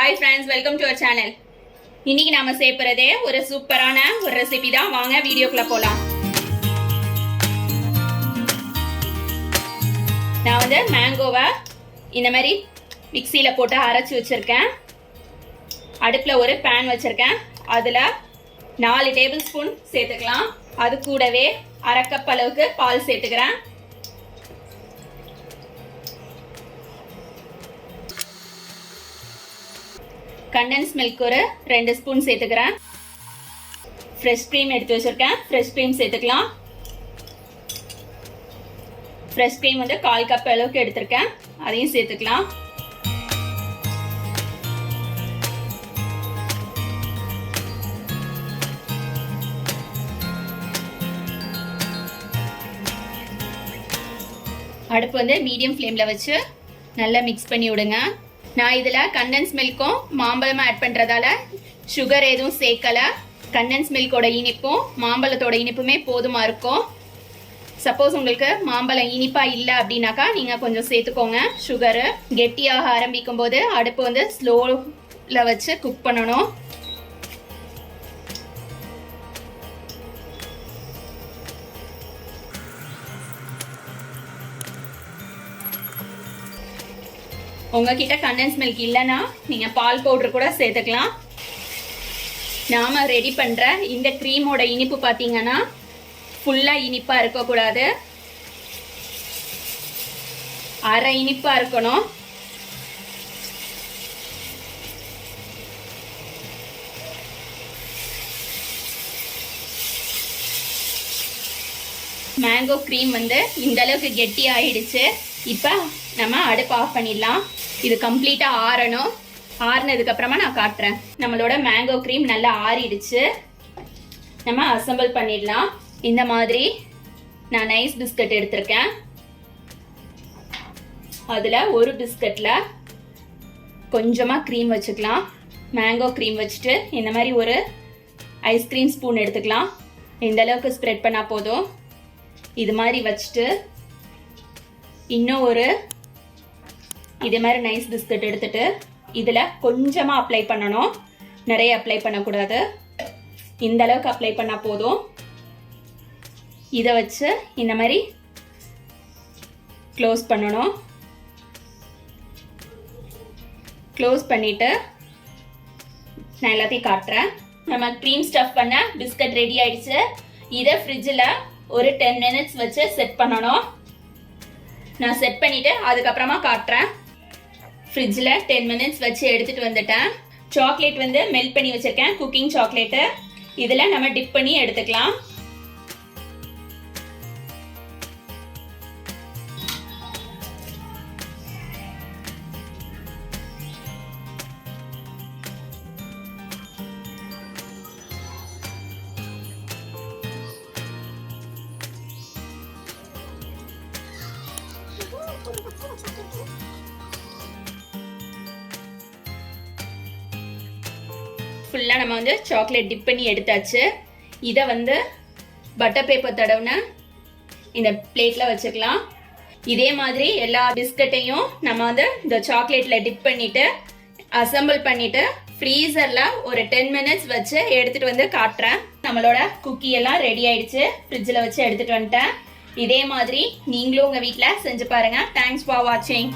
Hi friends, welcome to our channel. இன்னைக்கு நாம செய்யறதே ஒரு சூப்பரான ஒரு ரெசிபி தான். வாங்க வீடியோக்குள்ள போலாம். நான் வந்து மேங்கோவை இந்த மாதிரி மிக்ஸில போட்டு அரைச்சு வச்சிருக்கேன். அடுப்புல ஒரு pan வச்சிருக்கேன். அதுல 4 டேபிள் ஸ்பூன் சேர்த்துக்கலாம். அது கூடவே 1/2 கப் அளவுக்கு பால் சேர்த்துக்கிறேன். कंडेंस मिल्क और 2 स्पून சேர்த்துக்கிறேன். फ्रेश क्रीम எடுத்து வச்சிருக்கேன். फ्रेश क्रीम சேர்த்துக்கலாம். फ्रेश क्रीम வந்து 1/4 கப் அளவுக்கு எடுத்துர்க்கேன். அதையும் சேர்த்துக்கலாம். அடுப்பு வந்து மீடியம் ஃப்ளேம்ல வச்சு நல்லா மிக்ஸ் பண்ணி விடுங்க. நான் இதுல கண்டென்ஸ் மில்க்கும் மாம்பழமும் ஆட் பண்றதால சுகர் எதுவும் சேர்க்கல. கண்டென்ஸ் மில்கோட இனிப்பும் மாம்பழத்தோட இனிப்புமே போதுமா இருக்கும். சப்போஸ் உங்களுக்கு மாம்பழம் இனிப்பா இல்ல அப்படின்னாக்கா நீங்க கொஞ்சம் சேர்த்துக்கோங்க சுகர். கெட்டியாக ஆரம்பிக்கும் போது அடுப்பு வந்து ஸ்லோல வச்சு குக் பண்ணணும். உங்ககிட்ட கண்டென்ஸ் மில்க் இல்லைன்னா நீங்க பால் பவுடர் கூட சேர்த்துக்கலாம். நாம ரெடி பண்ற இந்த க்ரீமோட இனிப்பு பாத்தீங்கன்னா ஃபுல்லா இனிப்பா இருக்கக்கூடாது, அரை இனிப்பா இருக்கணும். மேங்கோ க்ரீம் வந்து இந்த அளவுக்கு கெட்டி ஆயிடுச்சு. இப்போ நம்ம அடுப்பு ஆஃப் பண்ணிடலாம். இது கம்ப்ளீட்டா ஆறணும். ஆறுனதுக்கு அப்புறமா நான் காட்டுறேன். நம்மளோட மேங்கோ க்ரீம் நல்லா ஆறிடுச்சு. நம்ம அசெம்பிள் பண்ணிடலாம். இந்த மாதிரி நான் நைஸ் பிஸ்கட் எடுத்திருக்கேன். அதுல ஒரு பிஸ்கட்ல கொஞ்சமா க்ரீம் வச்சுக்கலாம். மேங்கோ க்ரீம் வச்சுட்டு இந்த மாதிரி ஒரு ஐஸ்கிரீம் ஸ்பூன் எடுத்துக்கலாம். இந்த அளவுக்கு ஸ்ப்ரெட் பண்ணா போதும். இது மாதிரி வச்சுட்டு இன்னும் ஒரு இதே மாதிரி நைஸ் பிஸ்கட் எடுத்துட்டு இதுல கொஞ்சமா அப்ளை பண்ணணும், நிறைய அப்ளை பண்ணக்கூடாது. இந்த அளவுக்கு அப்ளை பண்ணா போதும். இதை வச்சு இந்த மாதிரி க்ளோஸ் பண்ணணும். க்ளோஸ் பண்ணிட்டு நான் எல்லாத்தையும் காட்டுறேன். நம்ம க்ரீம் ஸ்டஃப் பண்ண பிஸ்கட் ரெடி ஆயிடுச்சு. இதை ஃப்ரிட்ஜில் ஒரு 10 மினிட்ஸ் வச்சு செட் பண்ணணும். நான் செட் பண்ணிட்டு அதுக்கப்புறமா காட்டுறேன். ஃப்ரிட்ஜில் 10 மினிட்ஸ் வச்சு எடுத்துட்டு வந்துட்டேன். சாக்லேட் வந்து மெல்ட் பண்ணி வச்சிருக்கேன், குக்கிங் சாக்லேட்டு. இதில் நம்ம டிப் பண்ணி எடுத்துக்கலாம். ஃபுல்லாக நம்ம வந்து சாக்லேட் டிப் பண்ணி எடுத்தாச்சு. இதை வந்து பட்டர் பேப்பர் தடவுன இந்த பிளேட்டில் வச்சுக்கலாம். இதே மாதிரி எல்லா பிஸ்கட்டையும் நம்ம வந்து இந்த சாக்லேட்டில் டிப் பண்ணிட்டு அசம்பிள் பண்ணிட்டு ஃப்ரீசரில் ஒரு 10 மினிட்ஸ் வச்சு எடுத்துட்டு வந்து காட்டுறேன். நம்மளோட குக்கி எல்லாம் ரெடி ஆயிடுச்சு. ஃப்ரிட்ஜில் வச்சு எடுத்துட்டு வந்துட்டேன். இதே மாதிரி நீங்களும் உங்கள் வீட்டில் செஞ்சு பாருங்க. தேங்க்ஸ் ஃபார் வாட்சிங்.